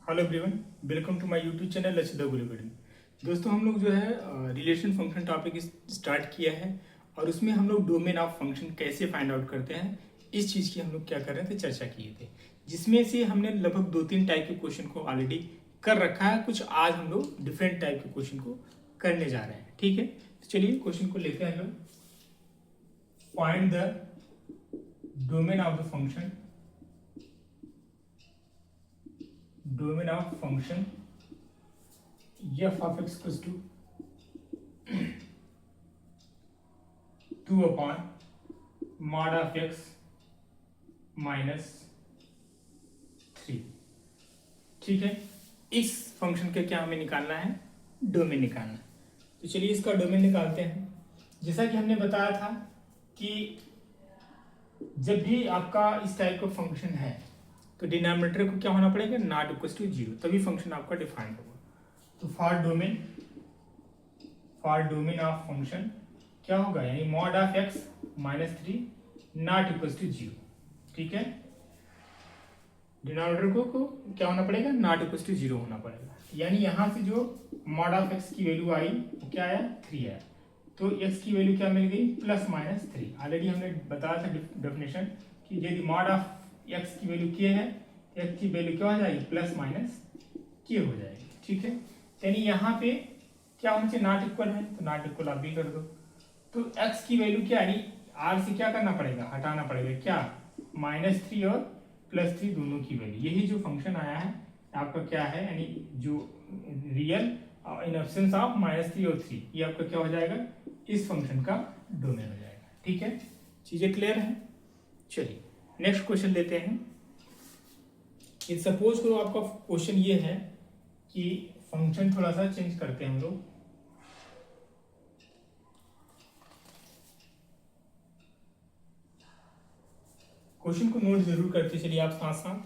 Hello everyone, welcome to my YouTube channel लचिदा गुरुगढ़। दोस्तों, हम लोग जो है रिलेशन फंक्शन टॉपिक स्टार्ट किया है और उसमें हम लोग डोमेन ऑफ फंक्शन कैसे फाइंड आउट करते हैं इस चीज़ की हम लोग क्या कर रहे थे, चर्चा किए थे, जिसमें से हमने लगभग 2-3 टाइप के क्वेश्चन को ऑलरेडी कर रखा है। कुछ आज हम लोग डिफरेंट टाइप के क्वेश्चन को करने जा रहे हैं। ठीक है, तो चलिए क्वेश्चन को लेते हैं हम लोग। Find the domain of the function f of x equals to 2 upon mod of x minus 3। ठीक है, इस फंक्शन के क्या हमें निकालना है, डोमेन निकालना है। तो चलिए इसका डोमेन निकालते हैं। जैसा कि हमने बताया था कि जब भी आपका इस टाइप का फंक्शन है तो डिनोमिनेटर को क्या होना पड़ेगा, नॉट इक्वल टू 0, तभी फंक्शन आपका डिफाइंड होगा। तो फॉर डोमेन ऑफ फंक्शन क्या होगा, यानी mod of x minus 3 not equal to 0। ठीक है, डिनोमिनेटर को क्या होना पड़ेगा, नॉट इक्वल टू 0 होना पड़ेगा। यानी यहां से जो मॉड ऑफ x की वैल्यू आई वो क्या आया, 3 आया। तो x की वैल्यू क्या मिल गई, प्लस माइनस 3। ऑलरेडी हमने बताया था डेफिनेशन कि यदि मॉड ऑफ x की वैल्यू k है, x की वैल्यू क्या हो जाएगी, प्लस माइनस k हो जाएगी। ठीक है, यानी यहाँ पे क्या होना चाहिए, नॉट इक्वल है, तो नॉट इक्वल आप भी कर दो। तो x की वैल्यू क्या, यानी r से क्या करना पड़ेगा, हटाना पड़ेगा, क्या, -3 और +3 दोनों की वैल्यू। यही जो फंक्शन आया है आपका क्या है, यानी जो रियल इन एब्सेंस ऑफ -3 और 3, ये आपका क्या हो जाएगा, इस फंक्शन का डोमेन हो जाएगा। ठीक है, चीजें क्लियर है। चलिए नेक्स्ट क्वेश्चन लेते हैं। सपोज करो आपका क्वेश्चन ये है कि फंक्शन थोड़ा सा चेंज करते हैं हम लोग। क्वेश्चन को नोट जरूर करते चलिए आप साथ साथ।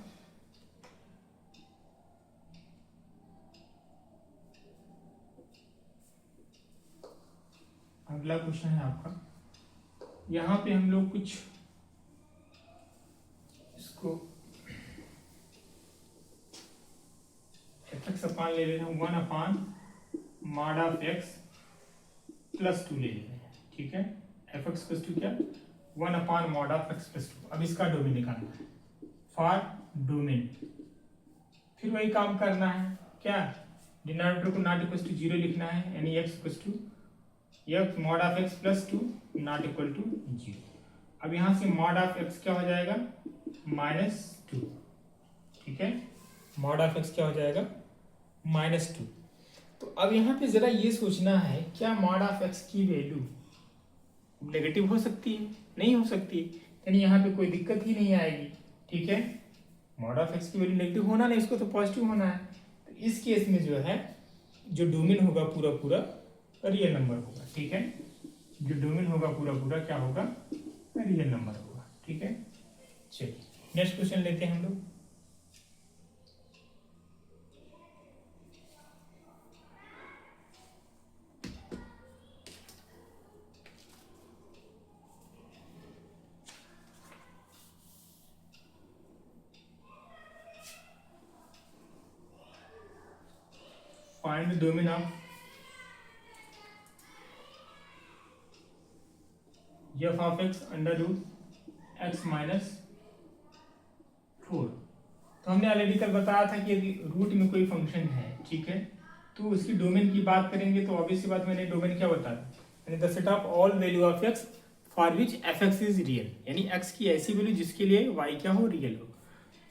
अगला क्वेश्चन है आपका, यहां पे हम लोग कुछ इसको एफ अपान ले लेते हैं, 1 अपान मॉड ऑफ x प्लस 2 ले लेते हैं। ठीक है, एफ एक्स प्लस 2 क्या, 1 अपान मॉड ऑफ x प्लस 2। अब इसका डोमेन निकालना है, फॉर डोमेन फिर वही काम करना है, क्या, डिनोमिनेटर को नॉट इक्वल टू 0 लिखना है, यानी x equal to f mod of x plus 2 not equal to 0। अब यहां से मॉड ऑफ x क्या हो जाएगा, -2। ठीक है, मॉड ऑफ x क्या हो जाएगा, -2। तो अब यहाँ पे जरा ये सोचना है, क्या मॉड ऑफ x की वैल्यू नेगेटिव हो सकती है, नहीं हो सकती, यानी यहाँ पे कोई दिक्कत ही नहीं आएगी। ठीक है, मॉड ऑफ x की वैल्यू नेगेटिव होना नहीं, इसको तो पॉजिटिव होना है। तो इस केस में जो है, जो डोमेन होगा पूरा पूरा रियल नंबर होगा। ठीक है, जो डोमेन होगा पूरा पूरा क्या होगा, रियल नंबर होगा। ठीक है, चलिए नेक्स्ट क्वेश्चन लेते हैं हम लोग। Find the domain of f of x under root x minus 4। तो हमने ऑलरेडी कल बताया था कि यदि रूट में कोई फंक्शन है, ठीक है, तो उसकी डोमेन की बात करेंगे तो ऑब्वियस सी बात, मैंने डोमेन क्या बताया, यानी the set of all value of x for which F x is real, यानी x की ऐसी वैल्यू जिसके लिए y क्या हो, रियल हो।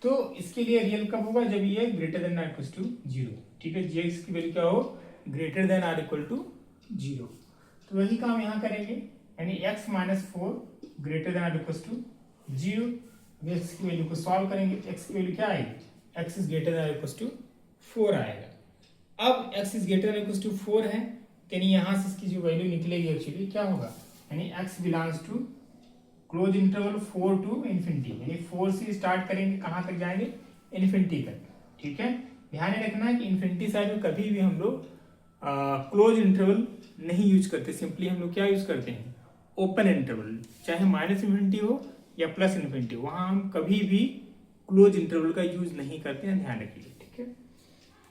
तो इसके लिए रियल कब होगा, जब ये ग्रेटर देन इक्वल टू 0। ठीक है, jx की वैल्यू क्या हो, greater than or equal to 0। तो वही काम यहाँ करेंगे, यानी x minus 4 greater than or equal to 0। x की वैल्यू को सॉल्व करेंगे, x की वैल्यू क्या आएगी, x is greater than equal to 4 आएगा। अब x is greater than equal to 4 है, यानी यहाँ से इसकी जो वैल्यू निकलेगी एक्चुअली क्या होगा, यानी x belongs to close interval 4 to infinity, यानी 4 से स्टार्ट करेंगे, कहाँ तक जाएंगे, इन्फिनिटी तक। ठीक है, ध्यान रखना है कि इन्फिनिटी साइड में कभी भी हम लोग क्लोज इंटरवल नहीं यूज करते, सिंपली हम लोग क्या यूज करते हैं, ओपन इंटरवल, चाहे माइनस इन्फिनिटी हो या प्लस इन्फिनिटी, वहां हम कभी भी क्लोज इंटरवल का यूज नहीं करते हैं, ध्यान रखिए। ठीक है,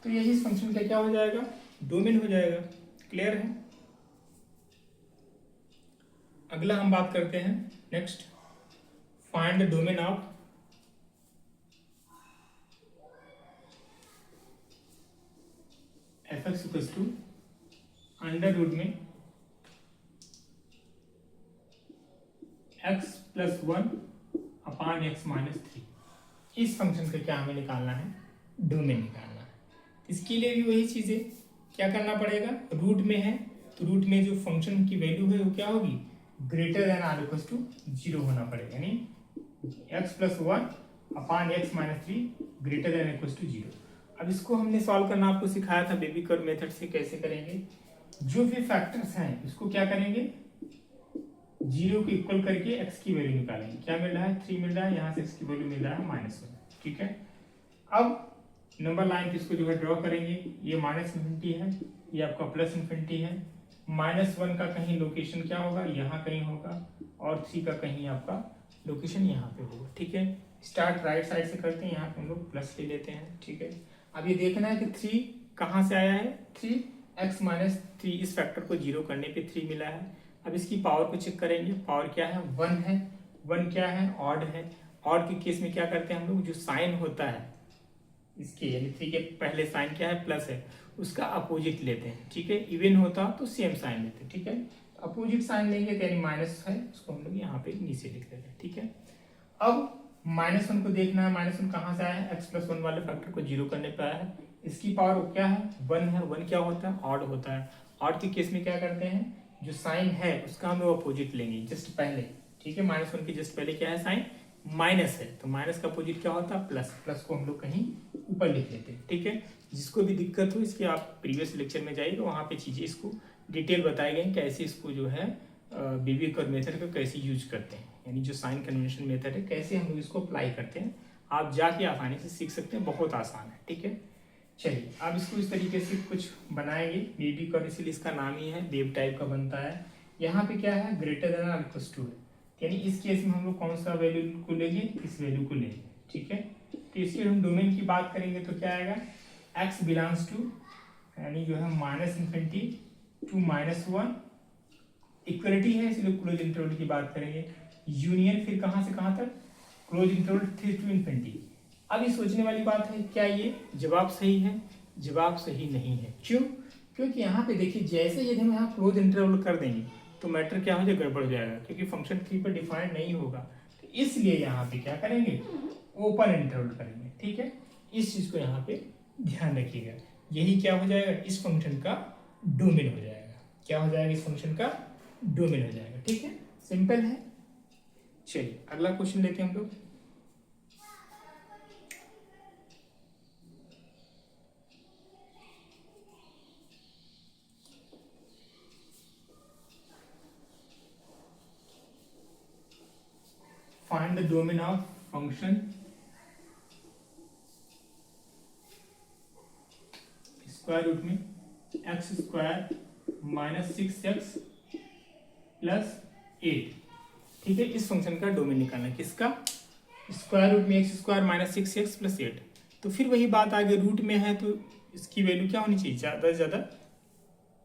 तो यही इस फंक्शन का क्या हो जाएगा, डोमेन हो जाएगा। क्लियर है। अगला हम बात करते हैं next, find the domain of f x equals to under root में x plus 1 upon x minus 3। इस फंक्शन का क्या हमें निकालना है, डोमेन निकालना है। इसके लिए भी वही चीज़ें क्या करना पड़ेगा, रूट में है तो रूट में जो फंक्शन की वैल्यू है वो क्या होगी, greater than or equals to 0 होना पड़ेगा, यानी x plus 1 upon x minus 3 greater than equals to 0। अब इसको हमने सॉल्व करना आपको सिखाया था बेबी कर्व मेथड से। कैसे करेंगे, जो भी फैक्टर्स हैं इसको क्या करेंगे, 0 को इक्वल करके x की वैल्यू निकालेंगे। क्या मिल रहा है, 3 मिल रहा है, यहाँ से x की वैल्यू मिल रहा है -1। ठीक है। अब नंबर लाइन पे इसको जो है ड्रॉ करेंगे। ये -∞ है, ये आपका +∞ है। -1 का कहीं लोकेशन क्या होगा, यहाँ कहीं होगा, और 3 का कहीं आपका लोकेशन यहाँ पे होगा। ठीक है। स्टार्ट राइट साइड से करते हैं, यहाँ पे हम लोग प्लस ले लेते हैं। ठीक है। अब ये देखना है कि 3 कहाँ से आया है, 3x माइनस 3, इस फैक्टर को 0 करने पे 3 मिला है। अब इसकी पावर को चेक करेंगे, पावर क्या है, 1 है। 1 क्या है, ऑड है। ऑड के केस में क्या करते हैं हम लोग, जो साइन होता है इसके, यानी 3 के पहले साइन क्या है, प्लस है, उसका अपोजिट लेते हैं। ठीक है। इवन होता तो सेम साइन लेते हैं। ठीक है। अपोजिट साइन लेंगे तो यानी माइनस है, उसको हम लोग यहाँ पे नीचे लिख देते हैं। ठीक है। अब -1 को देखना है, -1 कहाँ से आया है, x प्लस 1 वाले फैक्टर को 0 करने पे आया है। इसकी पावर क्या है, 1 है। 1 क्या होता है, ऑड होता है। ऑड के केस में क्या करते हैं, जो साइन है उसका हम लोग अपोजिट लेंगे जस्ट पहले। ठीक है। -1 के जस्ट पहले क्या है, साइन माइनस है, तो माइनस का अपोजिट क्या होता है, प्लस। प्लस को हम लोग कहीं ऊपर लिख लेते हैं। ठीक है। जिसको भी दिक्कत हो इसके आप प्रीवियस लेक्चर में जाइएगा, वहाँ पे चीजें इसको डिटेल बताए गए कैसे इसको जो है बेबी कर्व मेथड का कैसे यूज करते हैं, यानी जो साइन कन्वेंशन मेथड है कैसे हम लोग इसको अप्लाई करते हैं। आप जाके आसानी से सीख सकते हैं, बहुत आसान है। ठीक है। चलिए अब इसको इस तरीके से कुछ बनाएंगे बेबी कर्व, इसीलिए इसका नाम ही है, वेव टाइप का बनता है। यहाँ पे क्या है, greater than or equals to है, यानी इस केस में हम लोग कौन सा वैल्यू को लेंगे, इस वैल्यू को लेंगे। ठीक है। तो इसके हम डोमेन की बात करेंगे तो क्या आएगा, x बिलोंग्स टू, यानी जो है -∞ टू -1, इक्वलिटी है इसलिए क्लोज इंटरवल की बात करेंगे। यूनियन फिर कहाँ से कहाँ तक, क्लोज इंटरवल 3 टू ∞। अब ये सोचने वाली बात है, क्या ये जवाब सही है, जवाब सही नहीं है। क्यों, क्योंकि यहाँ पे देखिए जैसे यदि हम यहाँ क्लोज इंटरवल कर देंगे तो मैटर क्या हो जाएगा, गड़बड़ हो जाएगा, क्योंकि फंक्शन 3 पर डिफाइंड नहीं होगा। तो इसलिए यहाँ पे क्या करेंगे, ओपन इंटरवल करेंगे। ठीक है। इस चीज को यहाँ पे ध्यान रखिएगा। यही क्या हो जाएगा, इस फंक्शन का डोमेन हो जाएगा। क्या हो जाएगा, इस फंक्शन का डोमेन हो जाएगा। ठीक है। सिंपल है। चलिए अगला क्वेश्चन लेते हैं हम लोग। Find the domain of function square root में x² माइनस 6x प्लस 8। ठीक है। इस फंक्शन का डोमेन निकालना है, किसका, स्क्वायर रूट में x² माइनस 6x प्लस 8। तो फिर वही बात आगे, रूट में है तो इसकी वैल्यू क्या होनी चाहिए, ज़्यादा से ज़्यादा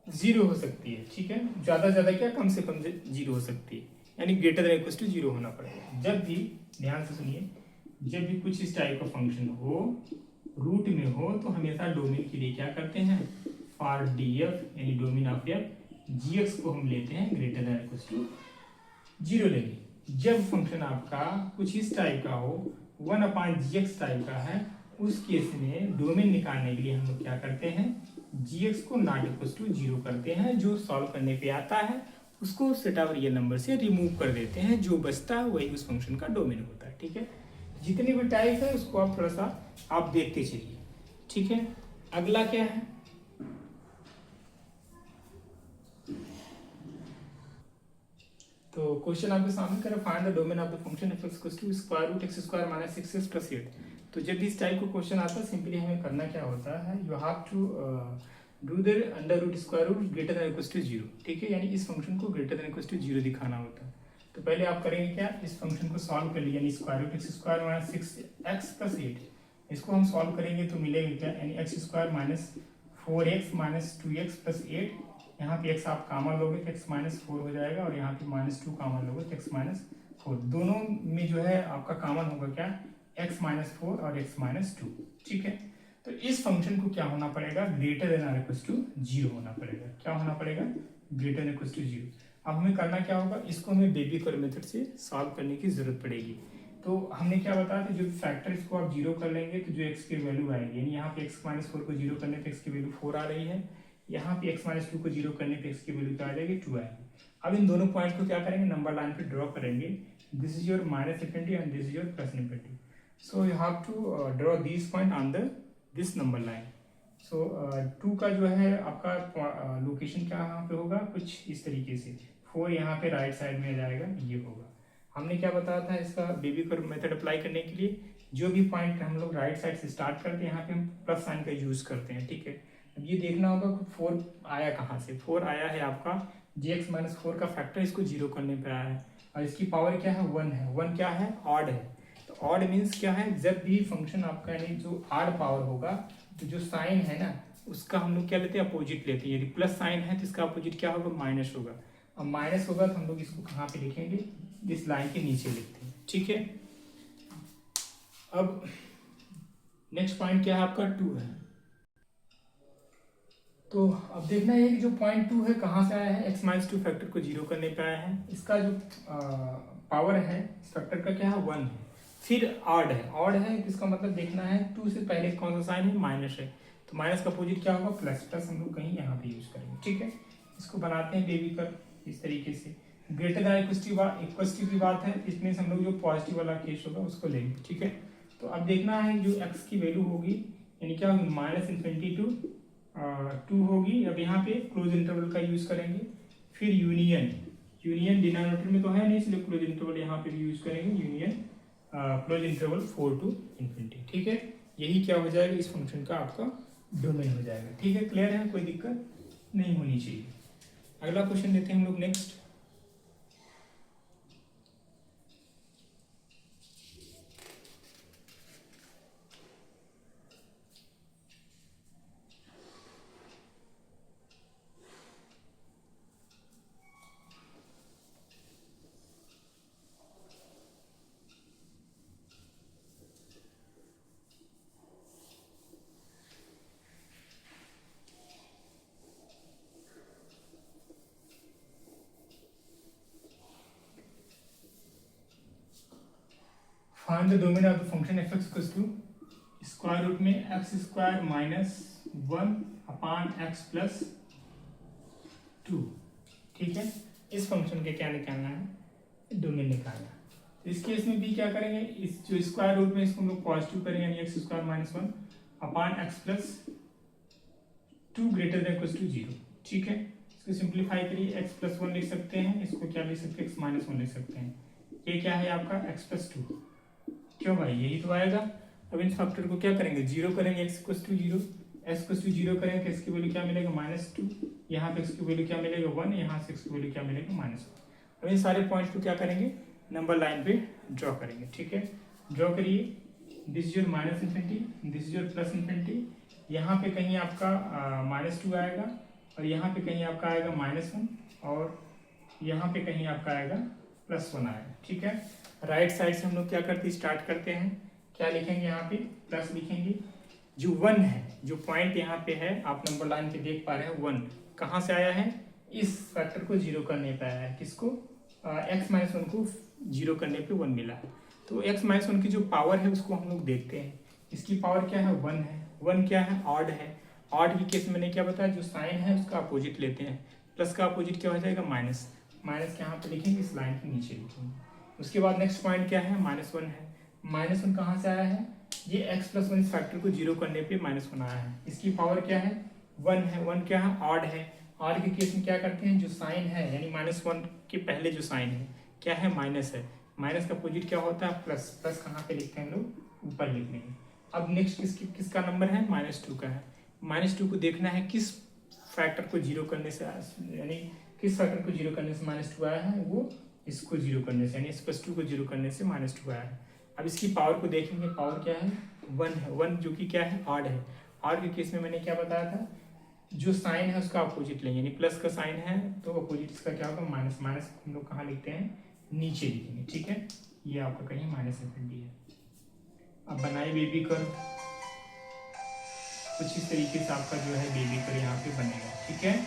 0 हो सकती है। ठीक है। ज़्यादा से ज़्यादा क्या, कम से कम 0 हो सकती है, यानी ग्रेटर देन इक्वल टू 0 होना पड़ेगा। जब भी, ध्यान से सुनिए, जब भी कुछ इस टाइप का फंक्शन हो, रूट में हो, तो हमेशा डोमेन के लिए क्या करते हैं, फॉर df यानी डोमेन ऑफ f gx को हम लेते हैं ग्रेटर देन इक्वल टू 0 लेंगे। जब फंक्शन आपका कुछ इस टाइप का हो, 1/gx टाइप का है, उस केस में डोमेन निकालने के लिए हम लोग क्या करते हैं, gx को नॉट इक्वल टू 0 करते हैं। जो सॉल्व करने पे आता है उसको सेट ऑफ रियल नंबर से रिमूव कर देते हैं, जो बचता है वही उस फंक्शन का डोमेन होता है। ठीक है। जितनी भी टाइप है उसको आप थोड़ा सा आप देखते चलिए। ठीक है। अगला क्या है, तो क्वेश्चन आपके सामने करें, find the domain of the function f equals to square root x² minus 6x plus 8। तो जब भी इस टाइप का क्वेश्चन आता है, सिंपली हमें करना क्या होता है, you have to do the under root square root greater than equals to 0। ठीक है। यानी इस फंक्शन को ग्रेटर देन इक्वल्स टू 0 दिखाना होता है। तो पहले आप करेंगे क्या, इस फंक्शन को सॉल्व कर लिया, यानी square root x² minus 6x plus 8। इसको हम सॉल्व करेंगे तो मिलेगा क्या, यानी x square minus 4x minus 2x plus 8, यहाँ पे x आप कॉमन लोगे तो x माइनस 4 हो जाएगा, और यहाँ पे माइनस 2 कॉमन लोगे तो x माइनस 4, दोनों में जो है आपका कॉमन होगा क्या, x माइनस 4 और x माइनस 2। ठीक है, तो इस फंक्शन को क्या होना पड़ेगा, greater than or equals to 0 होना पड़ेगा। क्या होना पड़ेगा, ग्रेटर देन इक्वल्स टू 0। अब हमें करना क्या होगा, इसको हमें बेबी कर्व मेथड से सॉल्व करने की जरूरत पड़ेगी। तो हमने क्या बताया था, जो फैक्टर इसको आप 0 कर लेंगे तो जो x की वैल्यू आएगी, यानी यहाँ पे x माइनस 4 को 0 करने पे x की वैल्यू 4 आ रही है, यहाँ पे x माइनस 2 को 0 करने पे x की वैल्यू क्या आ जाएगी, 2 आएगी। अब इन दोनों पॉइंट को क्या करेंगे, नंबर लाइन पे ड्रॉ करेंगे। This is your minus infinity and this is your plus infinity, so you have to draw this point on the this number line. So 2 का जो है आपका लोकेशन क्या यहाँ पे होगा, कुछ इस तरीके से, 4 यहाँ पे राइट साइड में जाएगा, ये होगा। हमने क्या बताया था इसका बेबी कर्व मेथड अप्लाई करने के लिए, जो भी पॉइंट हम लोग राइट साइड से स्टार्ट करते हैं यहाँ पे हम प्लस साइन का यूज करते हैं। ठीक है, अब ये देखना होगा 4 आया कहाँ से, 4 आया है आपका jx माइनस 4 का फैक्टर इसको 0 करने पे आया है, और इसकी पावर क्या है, 1 है। 1 क्या है, ऑड है। तो ऑड मीन्स क्या है, जब भी फंक्शन आपका यानी जो ऑड पावर होगा तो जो साइन है ना उसका हम लोग क्या लेते हैं, अपोजिट लेते हैं। यदि प्लस साइन है तो इसका अपोजिट क्या होगा, माइनस होगा। अब माइनस होगा तो हम लोग इसको कहाँ पे लिखेंगे, इस लाइन के नीचे लिखते हैं। ठीक है, अब नेक्स्ट पॉइंट क्या है आपका, 2 है। तो अब देखना है कि जो पॉइंट 2 है कहाँ से आया है, x माइनस 2 फैक्टर को 0 करने पे आया है। इसका जो पावर है इस फैक्टर का क्या है, 1 है। फिर ऑड है, ऑड है तो इसका मतलब देखना है 2 से पहले कौन सा साइन है, माइनस है, तो माइनस का अपोजिट क्या होगा, प्लस। प्लस हम लोग कहीं यहाँ पे यूज करेंगे। ठीक है, इसको बनाते हैं बेबी कर्व इस तरीके से। ग्रेटर देन इक्वल की बात है, इसमें से हम लोग जो पॉजिटिव वाला केस होगा उसको लेंगे। ठीक है, तो अब देखना है जो x की वैल्यू होगी, यानी क्या होगी, माइनस इन्फिनिटी टू 2 होगी। अब यहाँ पे क्लोज इंटरवल का यूज करेंगे। फिर यूनियन, यूनियन डिनोमिनेटर में तो है नहीं इसलिए क्लोज इंटरवल यहाँ पे भी यूज करेंगे, union close interval 4 to infinity. ठीक है, यही क्या हो जाएगा, इस फंक्शन का आपका डोमेन हो जाएगा। ठीक है, क्लियर है, कोई दिक्कत नहीं होनी चाहिए। अगला क्वेश्चन लेते हैं हम लोग next. Find the domain of the function f(x) equals to square root में x square minus 1 upon x plus 2। ठीक है, इस फंक्शन के क्या निकालना है, डोमेन निकालना है। तो इस केस में भी क्या करेंगे, इस जो स्क्वायर रूट में इसको हम लोग पॉजिटिव करेंगे, यानी x square minus 1 upon x plus 2 greater than equals to 0। ठीक है, इसको सिंप्लीफाई करिए, एक्स प्लस 1 लिख सकते हैं, इसको क्या लिख सकते हैं, एक्स माइनस 1 लिख सकते हैं। ये क्या है आपका एक्स प्लस 2, क्यों भाई यही तो आएगा। अब इन फैक्टर को क्या करेंगे, 0 करेंगे, x equals to 0, x equals to 0 करेंगे तो x की वैल्यू क्या मिलेगा, -2। यहाँ पे x की वैल्यू क्या मिलेगा, 1। यहाँ से x की वैल्यू क्या मिलेगा, -1। अब इन सारे पॉइंट्स को क्या करेंगे, नंबर लाइन पे ड्रॉ करेंगे। ठीक है, ड्रॉ करिए। This is your minus infinity, this is your plus infinity. यहाँ पे कहीं आपका -2 आएगा, और यहाँ पे कहीं आपका आएगा -1, और यहाँ पे कहीं आपका आएगा +1 आएगा। ठीक है, राइट साइड से हम लोग क्या करते हैं, स्टार्ट करते हैं। क्या लिखेंगे, यहाँ पे प्लस लिखेंगे। जो 1 है, जो पॉइंट यहाँ पे है, आप नंबर लाइन पे देख पा रहे हैं, 1 कहाँ से आया है, इस फैक्टर को 0 करने पे आया है। किसको, x माइनस 1 को 0 करने पे 1 मिला है। तो x माइनस 1 की जो पावर है उसको हम लोग देखते हैं। इसकी पावर क्या है, 1 है। 1 क्या है, ऑड है। ऑड की केस मैंने क्या बताया, जो साइन है उसका अपोजिट लेते हैं। प्लस का अपोजिट क्या हो जाएगा, माइनस। माइनस के यहाँ पे लिखेंगे, इस लाइन के नीचे लिखेंगे। उसके बाद नेक्स्ट पॉइंट क्या है, -1 है। -1 कहाँ से आया है, ये x प्लस 1 इस फैक्टर को 0 करने पे -1 आया है। इसकी पावर क्या है, 1 है। 1 क्या है, ऑड है। ऑड के केस में क्या करते हैं, जो साइन है यानी -1 के पहले जो साइन है क्या है, माइनस है। माइनस का अपोजिट क्या होता है, प्लस। प्लस कहाँ पे लिखते हैं हम लोग, ऊपर लिख लेंगे। अब नेक्स्ट किसका नंबर है, -2 का है। -2 को देखना है किस फैक्टर को 0 करने से, यानी किस फैक्टर को 0 करने से -2 आया है, वो इसको 0 करने से, यानी +2 को 0 करने से -2 आया है। अब इसकी पावर को देखेंगे, पावर क्या है, वन है, वन जो कि क्या है, ऑड है। ऑड के केस में मैंने क्या बताया था, जो साइन है उसका अपोजिट लेंगे, यानी प्लस का साइन है तो अपोजिट इसका क्या होगा, माइनस। माइनस हम लोग कहाँ लिखते हैं, नीचे लिखेंगे, ठीक है। ये आपका कहीं माइनस इन्फिनिटी है। अब बनाए बेबी कर्व, कुछ इस तरीके से आपका जो है बेबी कर्व यहाँ पे बनेगा, ठीक है।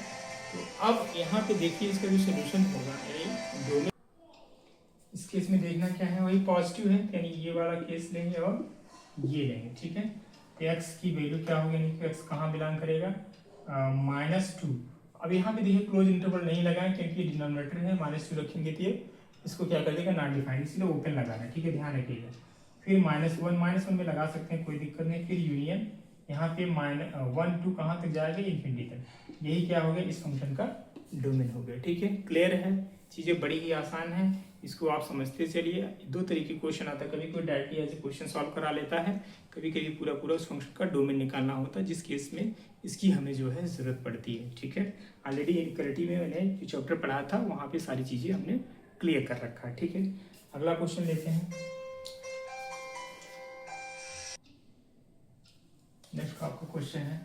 तो अब यहाँ पे देखिए इसका जो सोल्यूशन होगा, यानी दो में इस केस में देखना क्या है, वही पॉजिटिव है, यानी ये वाला केस लेंगे और ये लेंगे, ठीक है। तो एक्स की वैल्यू क्या होगी, यानी कि एक्स कहाँ बिलोंग करेगा, -2। अब यहाँ पे देखिए क्लोज इंटरवल नहीं लगाए क्योंकि डिनोमिनेटर है, -2 रखेंगे तो ये इसको क्या कर देगा, नॉट डिफाइंड, इसलिए ओपन लगाना है, ठीक है, ध्यान रखिएगा। फिर -1 में लगा सकते हैं, कोई दिक्कत नहीं। फिर यूनियन यहाँ पे -1 2 कहाँ तक जाएगा, इन्फिनिटी तक। यही क्या हो गया, इस फंक्शन का डोमेन हो गया, ठीक है। क्लियर है, चीज़ें बड़ी ही आसान है, इसको आप समझते चलिए। दो तरीके क्वेश्चन आता है, कभी कोई directly as a question solve करा लेता है, कभी कभी पूरा पूरा उस फंक्शन का डोमेन निकालना होता है, जिस केस में इसकी हमें जो है ज़रूरत पड़ती है, ठीक है। ऑलरेडी इनक्वालिटी में मैंने जो चैप्टर पढ़ा था वहाँ पे सारी चीज़ें हमने क्लियर कर रखा है, ठीक है। अगला क्वेश्चन लेते हैं। नेक्स्ट आपका क्वेश्चन है,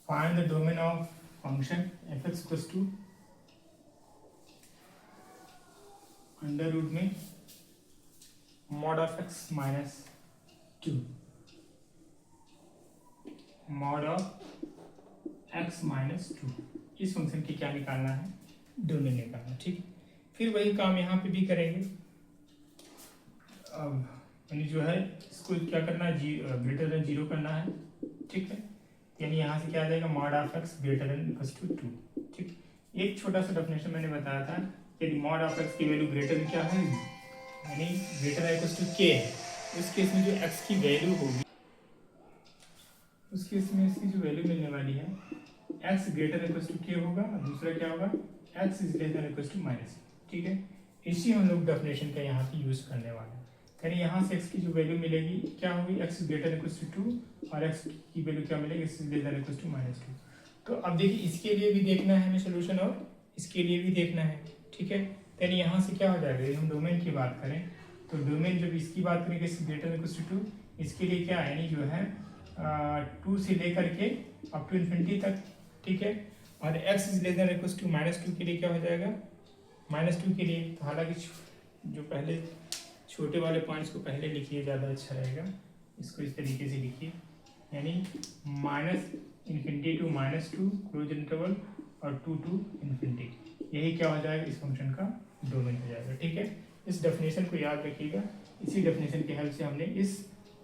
find the domain of function f(x) equals to under root में mod of x minus 2, mod of x minus 2। इस फंक्शन की क्या निकालना है, डोमेन निकालना है, ठीक। फिर वही काम यहाँ पे भी करेंगे। अब यानी जो है इसको क्या करना है, ग्रेटर देन 0 करना है, ठीक है। यानी यहाँ से क्या आ जाएगा, mod of x greater than equals to 2, ठीक। एक छोटा सा डेफिनेशन मैंने बताया था, यदि mod of x की वैल्यू ग्रेटर देन क्या है, यानी greater than equals to k है, उस केस में जो x की वैल्यू होगी, उस केस में इसकी जो वैल्यू मिलने वाली है, x greater than equals to k होगा, और दूसरा क्या होगा, x is less than equals to minus, ठीक है। इसी हम लोग डेफिनेशन का यहाँ पे यूज करने वाले हैं। यानी यहाँ से x की जो वैल्यू मिलेगी क्या होगी, x greater than equals to 2, और x की वैल्यू क्या मिलेगी, x is less than equals to minus 2। तो अब देखिए इसके लिए भी देखना है हमें सोल्यूशन, और इसके लिए भी देखना है, ठीक है। यानी यहाँ से क्या हो जाएगा, यदि हम डोमेन की बात करें तो डोमेन जब इसकी बात करेंगे ग्रेटर देन इक्वल्स टू 2, इसके लिए क्या है, यानी जो है 2 से लेकर के अप टू इन्फिनिटी तक, ठीक है। और x is less than equals to -2 के लिए क्या हो जाएगा, -2 के लिए। तो हालांकि जो पहले छोटे वाले पॉइंट्स को पहले लिखिए, ज़्यादा अच्छा रहेगा। इसको इस तरीके से लिखिए, यानी -∞ to -2 क्लोज इंटरवल और 2 to इन्फिनिटी, यही क्या हो जाएगा, इस फंक्शन का डोमेन हो जाएगा, ठीक है। इस डेफिनेशन को याद रखिएगा, इसी डेफिनेशन की हेल्प से हमने इस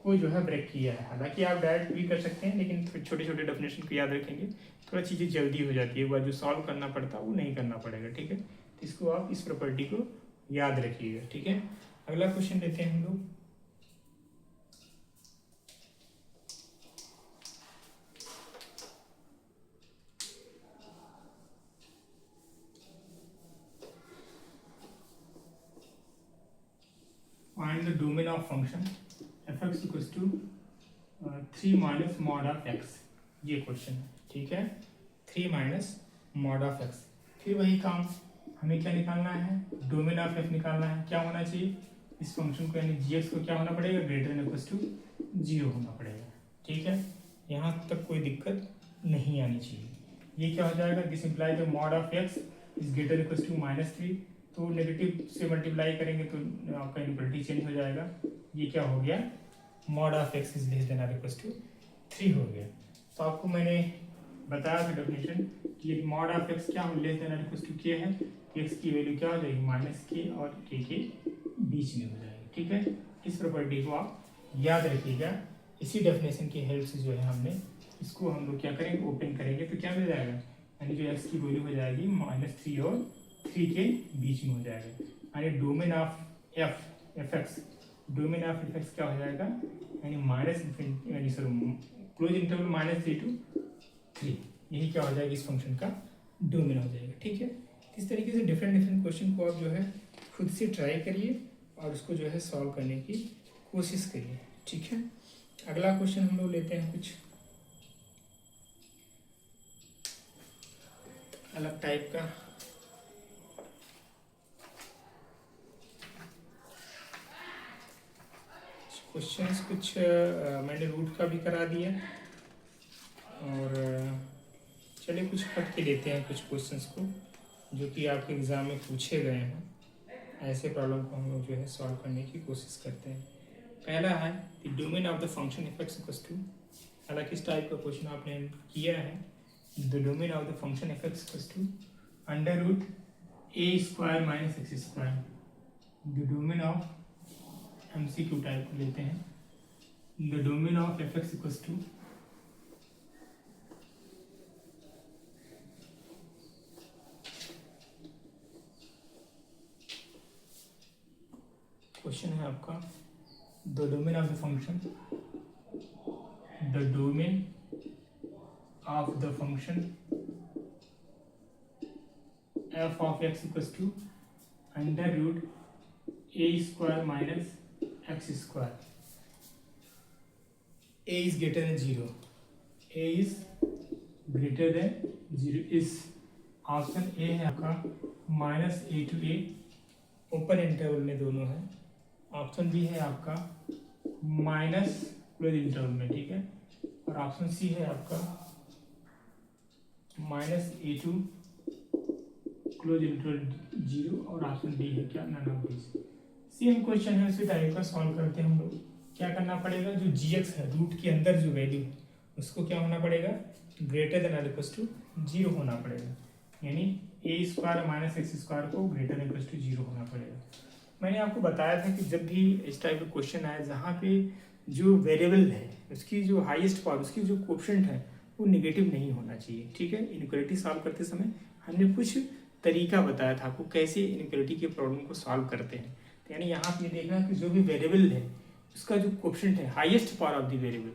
को जो है ब्रेक किया है। हालांकि आप डायरेक्ट भी कर सकते हैं, लेकिन छोटे छोटे डेफिनेशन को याद रखेंगे, थोड़ा चीज़ें जल्दी हो जाती है, एक बार जो सॉल्व करना पड़ता है वो नहीं करना पड़ेगा, ठीक है। तो इसको आप इस प्रॉपर्टी को याद रखिएगा, ठीक है। अगला क्वेश्चन लेते हैं हम लोग। Find the domain of function f(x) equals to 3 minus mod of x, ये क्वेश्चन है, ठीक है। 3 minus mod of x। फिर वही काम, हमें क्या निकालना है, डोमेन ऑफ f निकालना है। क्या होना चाहिए, इस फंक्शन को यानी gx को क्या होना पड़ेगा, ग्रेटर देन इक्वल्स टू 0 होना पड़ेगा, ठीक है। यहाँ तक कोई दिक्कत नहीं आनी चाहिए। ये क्या हो जाएगा, this imply the mod of x is greater equals to -3, तो नेगेटिव से मल्टीप्लाई करेंगे तो आपका इनक्वालिटी चेंज हो जाएगा। ये क्या हो गया, mod of x is less then और इक्वल्स टू 3 हो गया। तो आपको मैंने बताया था डेफिनेशन कि ये mod of x क्या हो, लेस देन और इक्वल्स टू k है, x की वैल्यू क्या हो जाएगी, -k और k के बीच में हो जाएगी, ठीक है। इस प्रॉपर्टी को आप याद रखिएगा। इसी डेफिनेशन की हेल्प से जो है हमने इसको हम लोग क्या करेंगे, ओपन करेंगे तो क्या मिल जाएगा, यानी जो x की वैल्यू हो जाएगी -3 और 3 के बीच में हो जाएगा। यानी domain of f(x), domain of f(x) क्या हो जाएगा, यानी -∞ यानी सॉरी क्लोज इंटरवल -3 to 3, यही क्या हो जाएगा, इस फंक्शन का डोमेन हो जाएगा, ठीक है। इस तरीके से डिफरेंट क्वेश्चन को आप जो है खुद से ट्राई करिए और उसको जो है सॉल्व करने की कोशिश करिए, ठीक है। अगला क्वेश्चन हम लोग लेते हैं कुछ अलग टाइप का। क्वेश्चंस कुछ मैंने रूट का भी करा दिया और चलिए कुछ हट के लेते हैं कुछ क्वेश्चंस को जो कि आपके एग्ज़ाम में पूछे गए हैं। ऐसे प्रॉब्लम को हम लोग जो है सॉल्व करने की कोशिश करते हैं। पहला है the domain of the function f x equals to, हालांकि इस टाइप का क्वेश्चन आपने किया है। The domain of the function f x equals to under root a square minus x square. The domain of MCQ type को लेते हैं। The domain of f x equals to question है आपका the domain of the function, the domain of the function f of x equals to under root a square minus x square. A is greater than zero, a is greater than zero. इस option A है आपका minus a to a, open interval में दोनों है। Option B है आपका minus close interval में, ठीक है। और ऑप्शन सी है आपका minus a to close interval zero. और ऑप्शन डी है क्या, none of this. Same question है, उसी टाइप का सॉल्व करते हैं हम लोग। क्या करना पड़ेगा, जो gx है रूट के अंदर जो वैल्यू है उसको क्या होना पड़ेगा, ग्रेटर देन और इक्वल्स टू जीरो होना पड़ेगा। यानी a square minus x square को greater than equals to zero होना पड़ेगा। मैंने आपको बताया था कि जब भी इस टाइप का क्वेश्चन आए जहाँ पे जो वेरिएबल है उसकी जो हाईएस्ट पावर, उसकी जो कोएफिशिएंट है वो नेगेटिव नहीं होना चाहिए, ठीक है। इनइक्वालिटी सॉल्व करते समय हमने कुछ तरीका बताया था आपको कैसे इनइक्वालिटी के प्रॉब्लम को सॉल्व करते हैं। तो यानी यहाँ पे देखना कि जो भी वेरिएबल है उसका जो कोएफिशिएंट है, highest power of the variable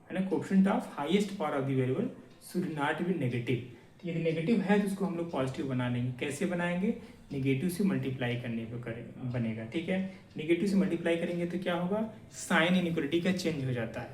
है ना, coefficient of highest power of the variable should not be negative. तो यदि नेगेटिव है तो उसको हम लोग पॉजिटिव बना लेंगे। कैसे बनाएंगे, नेगेटिव से मल्टीप्लाई करने पर बनेगा, ठीक है। नेगेटिव से मल्टीप्लाई करेंगे तो क्या होगा, साइन इनइक्वालिटी का चेंज हो जाता है।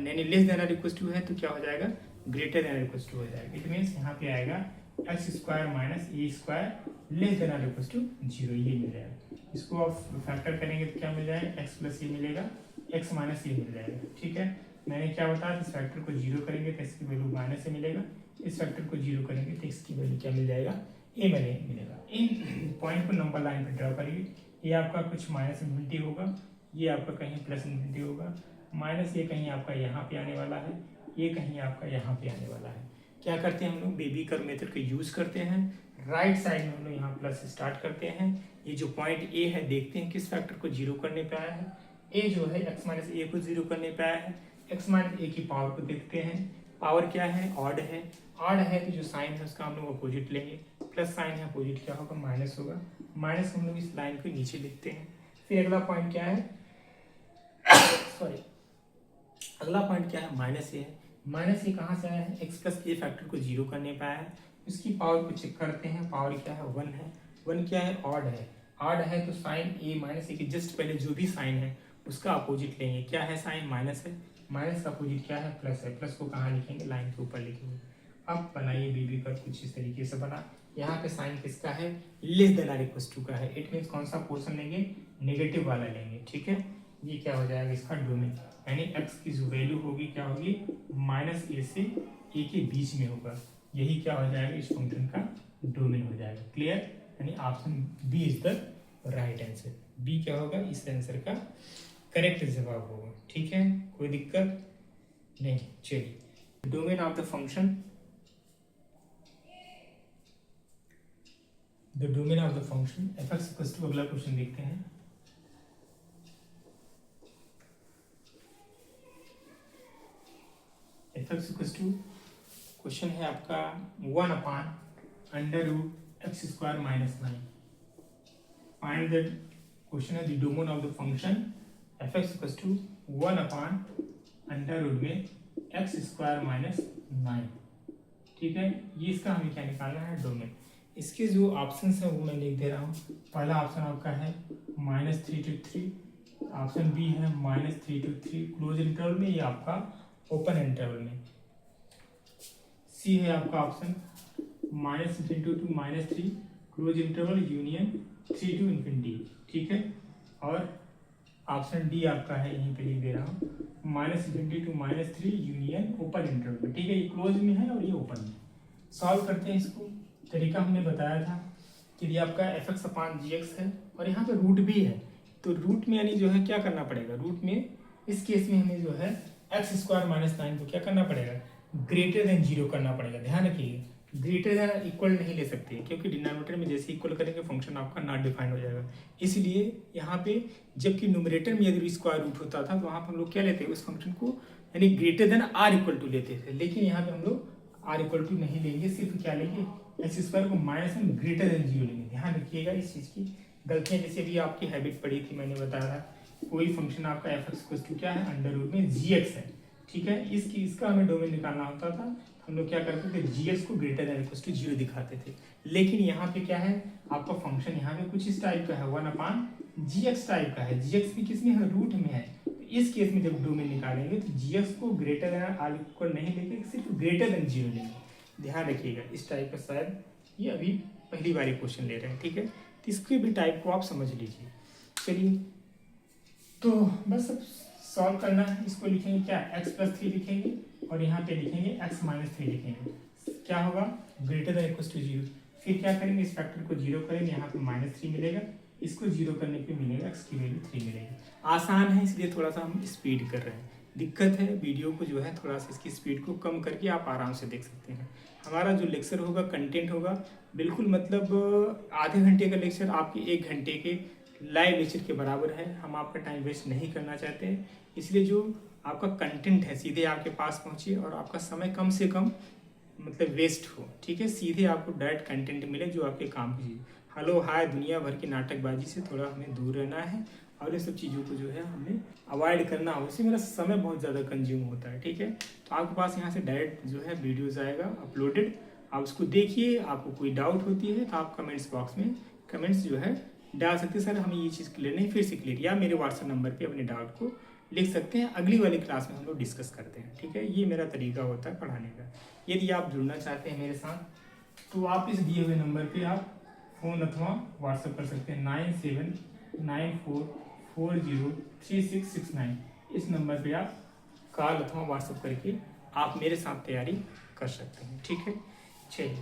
यानी लेस देन और इक्वल टू है तो क्या हो जाएगा, ग्रेटर देन और इक्वल टू हो जाएगा। इट मीन्स यहाँ पे आएगा एक्स स्क्वायर माइनस ए स्क्वायर लेस देन और इक्वल टू जीरो, ये मिल जाएगा। इसको आप फैक्टर करेंगे तो क्या मिल जाएगा, एक्स प्लस ए मिलेगा, एक्स माइनस ए मिल जाएगा, ठीक है। मैंने क्या बताया, इस फैक्टर को जीरो करेंगे तो इसकी वैल्यू माइनस ए मिलेगा, इस फैक्टर को जीरो करेंगे तो इसकी वैल्यू क्या मिल जाएगा, ए मिलेगा। इन पॉइंट को नंबर लाइन पर ड्रा करिए। ये आपका कुछ माइनस इन्फिनिटी होगा, ये आपका कहीं प्लस इन्फिनिटी होगा, माइनस ये कहीं आपका यहाँ पे आने वाला है, ये कहीं आपका यहाँ पे आने वाला है। क्या करते हैं हम लोग, बेबी कर्व मेथड का यूज करते हैं। राइट साइड में हम लोग यहाँ प्लस से स्टार्ट करते हैं। ये जो पॉइंट ए है देखते हैं किस फैक्टर को जीरो करने पे आया है। ए जो है एक्स माइनस ए को जीरो करने पे आया है। एक्स माइनस ए की पावर को देखते हैं, पावर क्या है, ऑड है। ऑड है तो जो साइन है उसका हम लोग अपोजिट लेंगे, प्लस साइन है अपोजिट क्या होगा, माइनस होगा। माइनस हम लोग इस लाइन को नीचे लिखते हैं। फिर अगला पॉइंट क्या है, सॉरी अगला पॉइंट क्या है, माइनस ए है। माइनस ए कहाँ से आया है, एक्स प्लस ए फैक्टर को जीरो करने पे आया है। इसकी पावर को चेक करते हैं, पावर क्या है, वन है। वन क्या है, ऑड है। ऑड है तो साइन ए माइनस ए के जस्ट पहले जो भी साइन है उसका अपोजिट लेंगे। क्या है, साइन माइनस है, माइनस का अपोजिट क्या है, प्लस है। प्लस को कहाँ लिखेंगे, लाइन के ऊपर लिखेंगे। अब बनाइए बेबी कर्व कुछ इस तरीके से बना। यहाँ पे साइन किसका है, लेस देन और इक्वल टू का है। इट मीन्स कौन सा पोर्शन लेंगे, नेगेटिव वाला लेंगे, ठीक है। ये क्या हो जाएगा, इसका डोमेन, यानी एक्स की जो वैल्यू होगी क्या होगी, माइनस ए से ए के बीच में होगा। यही क्या हो जाएगा, इस फंक्शन का डोमेन हो जाएगा। क्लियर, यानी option B is the right answer. B क्या होगा, इस आंसर का करेक्ट जवाब होगा, ठीक है। कोई दिक्कत नहीं। चलिए, domain of the function, the domain of the function f x equals to, अगला क्वेश्चन देखते हैं। F x equals to, question है आपका 1/√x square minus 9। Find the, question है the domain of the function f x equals to 1/√x square minus 9, ठीक है। ये इसका हमें क्या निकालना है, डोमेन। इसके जो ऑप्शंस है वो मैं लिख दे रहा हूँ। पहला ऑप्शन आपका है -3 to 3, ऑप्शन बी है -3 to 3 क्लोज इंटरवल में, ये आपका ओपन इंटरवल में। सी है आपका option -3 to -3 close interval union 3 to infinity, ठीक है। और ऑप्शन डी आपका है, यहीं पे लिख दे रहा हूँ, -∞ to -3 यूनियन ओपन इंटरवल। ठीक है, ये क्लोज में है और ये ओपन में। सॉल्व करते हैं इसको। तरीका हमने बताया था कि ये आपका f(x/gx) है और यहाँ पे रूट भी है, तो रूट में यानी जो है क्या करना पड़ेगा, रूट में इस केस में हमें जो है x² - 9 को क्या करना पड़ेगा, ग्रेटर देन 0 करना पड़ेगा। ध्यान रखिए, ग्रेटर देन इक्वल नहीं ले सकते, क्योंकि डिनोमिनेटर में जैसे इक्वल करेंगे फंक्शन आपका नॉट डिफाइंड हो जाएगा। इसलिए यहाँ पे जबकि न्यूमरेटर में यदि स्क्वायर रूट होता था तो वहाँ पर हम लोग क्या लेते हैं, उस फंक्शन को यानी ग्रेटर देन r लेते थे, लेकिन यहाँ पे हम लोग r नहीं लेंगे, सिर्फ क्या लेंगे, x² को -1 ग्रेटर देन 0 लेंगे। ध्यान रखिएगा इस चीज़ की। गलतियाँ जैसे भी आपकी हैबिट पड़ी थी, मैंने बताया था कोई फंक्शन आपका f(x) क्या है, अंडर रूट में gx है। ठीक है, इसका हमें डोमेन निकालना होता था, हम लोग क्या करते थे, gx को ग्रेटर देन इक्वल टू 0 दिखाते थे। लेकिन यहाँ पे क्या है, आपका फंक्शन यहाँ पे कुछ इस टाइप का है, 1/gx टाइप का है। gx भी किस में है, रूट में है। तो इस केस में जब डोमेन निकालेंगे तो gx को ग्रेटर देन r नहीं लेंगे, सिर्फ ग्रेटर देन 0 लेंगे। ध्यान रखिएगा, इस टाइप का शायद ये अभी पहली बार क्वेश्चन ले रहे हैं। ठीक है, तो इसके भी टाइप को आप समझ लीजिए। चलिए, तो बस अब सॉल्व करना है। इसको लिखेंगे क्या, x+3 लिखेंगे और यहाँ पे लिखेंगे x-3 लिखेंगे। क्या होगा, ग्रेटर देन इक्वल टू 0। फिर क्या करेंगे, इस फैक्टर को 0 करेंगे, यहाँ पे -3 मिलेगा, इसको 0 करने पे मिलेगा x की वैल्यू 3 मिलेगी। आसान है, इसलिए थोड़ा सा हम स्पीड कर रहे हैं। दिक्कत है वीडियो को जो है थोड़ा सा इसकी स्पीड को कम करके आप आराम से देख सकते हैं। हमारा जो लेक्चर होगा, कंटेंट होगा, बिल्कुल मतलब आधे घंटे का लेक्चर आपके 1 घंटे के लाइव लेक्चर के बराबर है। हम आपका टाइम वेस्ट नहीं करना चाहते हैं, इसलिए जो आपका कंटेंट है सीधे आपके पास पहुंचे और आपका समय कम से कम मतलब वेस्ट हो। ठीक है, सीधे आपको डायरेक्ट कंटेंट मिले जो आपके काम की। हेलो हाय दुनिया भर की नाटकबाजी से थोड़ा हमें दूर रहना है और ये सब चीज़ों को जो है हमें अवॉइड करना हो। इससे मेरा समय बहुत ज़्यादा कंज्यूम होता है। ठीक है, तो आपके पास यहाँ से डायरेक्ट जो है वीडियोज़ आएगा अपलोडेड, आप उसको देखिए। आपको कोई डाउट होती है तो आप कमेंट्स बॉक्स में कमेंट्स जो है डाल सकते हैं, सर हमें ये चीज़ क्लियर नहीं, फिर से क्लियर, या मेरे व्हाट्सएप नंबर पे अपने डाउट को लिख सकते हैं। अगली वाली क्लास में हम लोग डिस्कस करते हैं। ठीक है, ये मेरा तरीका होता है पढ़ाने का। यदि आप जुड़ना चाहते हैं मेरे साथ तो आप इस दिए हुए नंबर पे आप फ़ोन अथवा व्हाट्सएप कर सकते हैं, 9794403669। इस नंबर पे आप कॉल अथवा व्हाट्सएप करके आप मेरे साथ तैयारी कर सकते हैं। ठीक है, चलिए,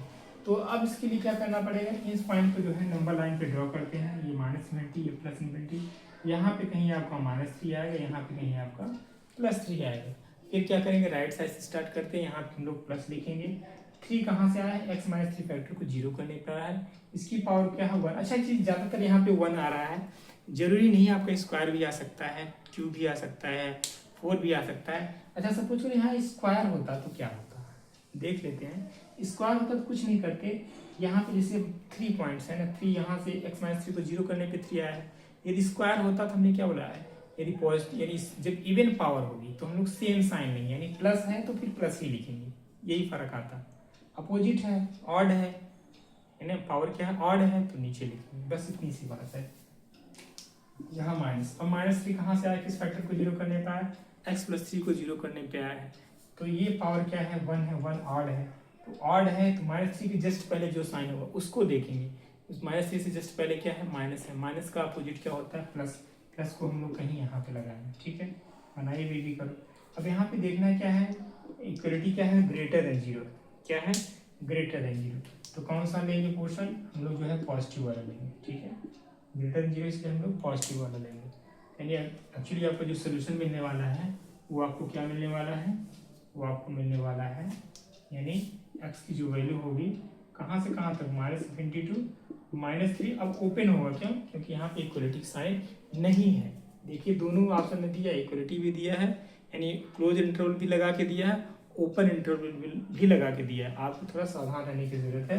तो अब इसके लिए क्या करना पड़ेगा, इस पॉइंट को जो है नंबर लाइन पे ड्रॉ करते हैं। ये -∞, ये +∞, यहाँ पे कहीं आपका -3 आएगा, यहाँ पे कहीं आपका +3 आएगा। फिर क्या करेंगे, राइट साइड से स्टार्ट करते हैं। यहाँ पे हम लोग प्लस लिखेंगे। 3 कहाँ से आया है, x-3 फैक्टर को 0 करने पर आया है, इसकी पावर क्या है 1। अच्छा चीज़, ज़्यादातर यहाँ पे 1 आ रहा है, जरूरी नहीं, आपका स्क्वायर भी आ सकता है, क्यूब भी आ सकता है, 4 भी आ सकता है। अच्छा सपोज करो यहाँ स्क्वायर होता तो क्या होता, देख लेते हैं। स्क्वायर होता तो कुछ नहीं करके, यहाँ पे जैसे 3 पॉइंट्स है ना, 3 यहाँ से x-3 को 0 करने पे 3 आया है। यदि स्क्वायर होता तो हमने क्या बोला है, यदि पॉजिटिव यानी जब इवन पावर होगी तो हम लोग सेम साइन लेंगे, यानी प्लस है तो फिर प्लस ही लिखेंगे, यही फर्क आता। अपोजिट है, ऑड है, यानी पावर क्या है, ऑड है तो नीचे लिखेंगे, बस इतनी सी बात है। यहाँ माइनस, अब -3 कहाँ से आया, किस फैक्टर को 0 करने पे आया, x+3 को 0 करने पे आया है। तो ये पावर क्या है, 1 है, 1 ऑड है, तो ऑड है तो -3 के जस्ट पहले जो साइन होगा उसको देखेंगे। उस -3 से जस्ट पहले क्या है, माइनस है, माइनस का अपोजिट क्या होता है, प्लस। प्लस को हम लोग कहीं यहाँ पे लगाएंगे। ठीक है, बनाइए भी करो। अब यहाँ पे देखना है क्या है, इक्वलिटी क्या है, ग्रेटर देन 0, क्या है, ग्रेटर देन 0। तो कौन सा लेंगे पोर्शन, हम लोग जो है पॉजिटिव वाला लेंगे। ठीक है, ग्रेटर देन 0 इसलिए हम लोग पॉजिटिव वाला लेंगे। यानी एक्चुअली आपको जो सोल्यूशन मिलने वाला है वो आपको क्या मिलने वाला है, वो आपको मिलने वाला है यानी x की जो वैल्यू होगी कहाँ से कहाँ तक, -∞ to -3। अब ओपन होगा, क्यों, क्योंकि यहाँ पे इक्वलिटी साइन नहीं है। देखिए दोनों ऑप्शन ने दिया, इक्वलिटी भी दिया है, यानी क्लोज इंटरवल भी लगा के दिया है, ओपन इंटरवल भी लगा के दिया है। आपको थोड़ा सावधान रहने की जरूरत है।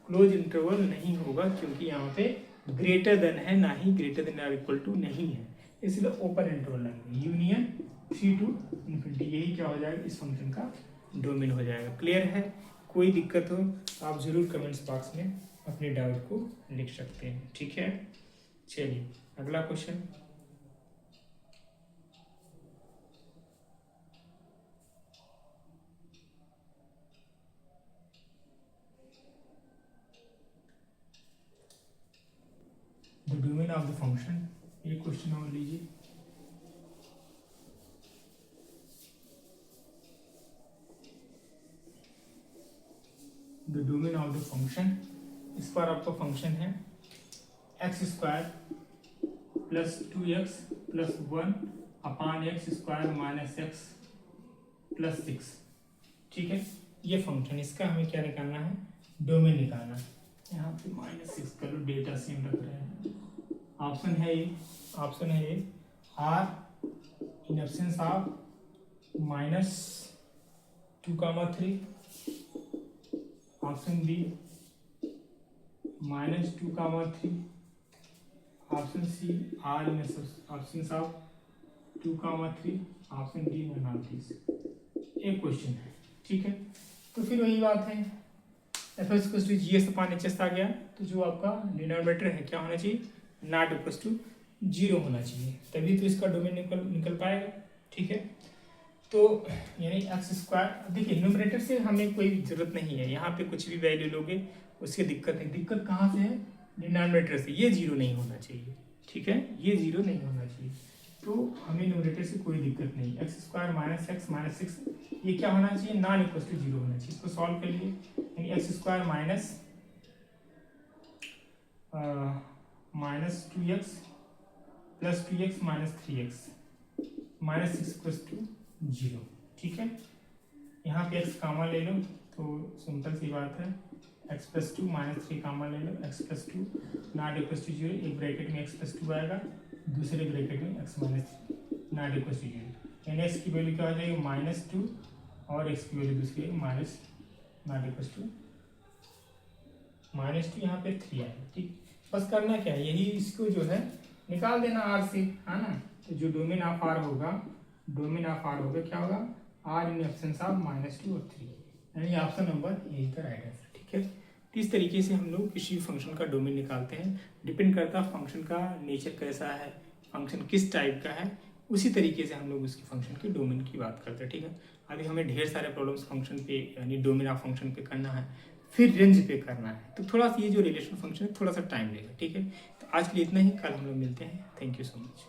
क्लोज इंटरवल नहीं होगा क्योंकि यहाँ पे ग्रेटर देन है, ना ही ग्रेटर देन और इक्वल टू नहीं है, इसलिए ओपन इंटरवल लगेगा। यूनियन 3 to ∞, यही क्या हो जाएगा, इस फंक्शन का डोमेन हो जाएगा। क्लियर है, कोई दिक्कत हो तो आप जरूर कमेंट्स बॉक्स में अपने डाउट को लिख सकते हैं। ठीक है, चलिए अगला question. The domain of the function, ये क्वेश्चन और लीजिए। The domain of the function, इस पर आपका फंक्शन है x square plus 2x plus 1 upon x square minus x plus 6, ठीक है। ये फंक्शन, इसका हमें क्या निकालना है, डोमेन निकालना है। यहाँ पे -6 का लो डेटा सेम रख रहे हैं। ऑप्शन है ये R in absence of -2,3, option B -2,3, option C R in absence of 2,3, option D none of this. एक क्वेश्चन है, ठीक है। तो फिर वही बात है, f s equals to g s upon h s आ गया, तो जो आपका डिनोमिनेटर है क्या होना चाहिए, नॉट इक्वल्स टू 0 होना चाहिए, तभी तो इसका डोमेन निकल पाएगा, ठीक है। तो यानी एक्स स्क्वायर, देखिए न्यूमरेटर से हमें कोई जरूरत नहीं है, यहाँ पे कुछ भी वैल्यू लोगे उसकी दिक्कत नहीं, दिक्कत कहाँ से है, डिनोमिनेटर से। ये 0 नहीं होना चाहिए, ठीक है, ये 0 नहीं होना चाहिए, तो हमें न्यूमरेटर से कोई दिक्कत नहीं। X square minus x minus 6 ये क्या होना चाहिए, नॉन इक्वल टू 0 होना चाहिए। इसको सॉल्व करिए, यानी x square minus 2x plus 2x minus 3x minus 6 equal to 0, ठीक है। यहाँ पे x कामा ले लो तो सिंपल सी बात है, x प्लस 2 माइनस 3 कामा ले लो, x plus 2 not equal to 0, एक ब्रैकेट में x प्लस 2 आएगा, दूसरे ब्रैकेट में x minus 3 not equal to 0, यानी x की वैल्यू क्या हो जाएगी -2 और x की वैल्यू दूसरी माइनस नॉट इक्वल टू -2, यहाँ पे 3 आएगा, ठीक। बस करना क्या है, यही इसको जो है निकाल देना r से, है ना। तो जो डोमेन ऑफ r होगा, क्या होगा, r इन एब्सेंस ऑफ -2 और 3, यानी ऑप्शन नंबर यही का राइट आंसर, ठीक है। तो इस तरीके से हम लोग किसी फंक्शन का डोमेन निकालते हैं, डिपेंड करता है फंक्शन का नेचर कैसा है, फंक्शन किस टाइप का है, उसी तरीके से हम लोग उसकी फंक्शन के डोमेन की बात करते हैं, ठीक है। अभी हमें ढेर सारे प्रॉब्लम्स फंक्शन पे यानी डोमेन ऑफ फंक्शन पे करना है, फिर रेंज पे करना है, तो थोड़ा सा ये जो रिलेशन फंक्शन है थोड़ा सा टाइम लेगा, ठीक है। तो आज के लिए इतना ही, कल हम लोग मिलते हैं। Thank you so much.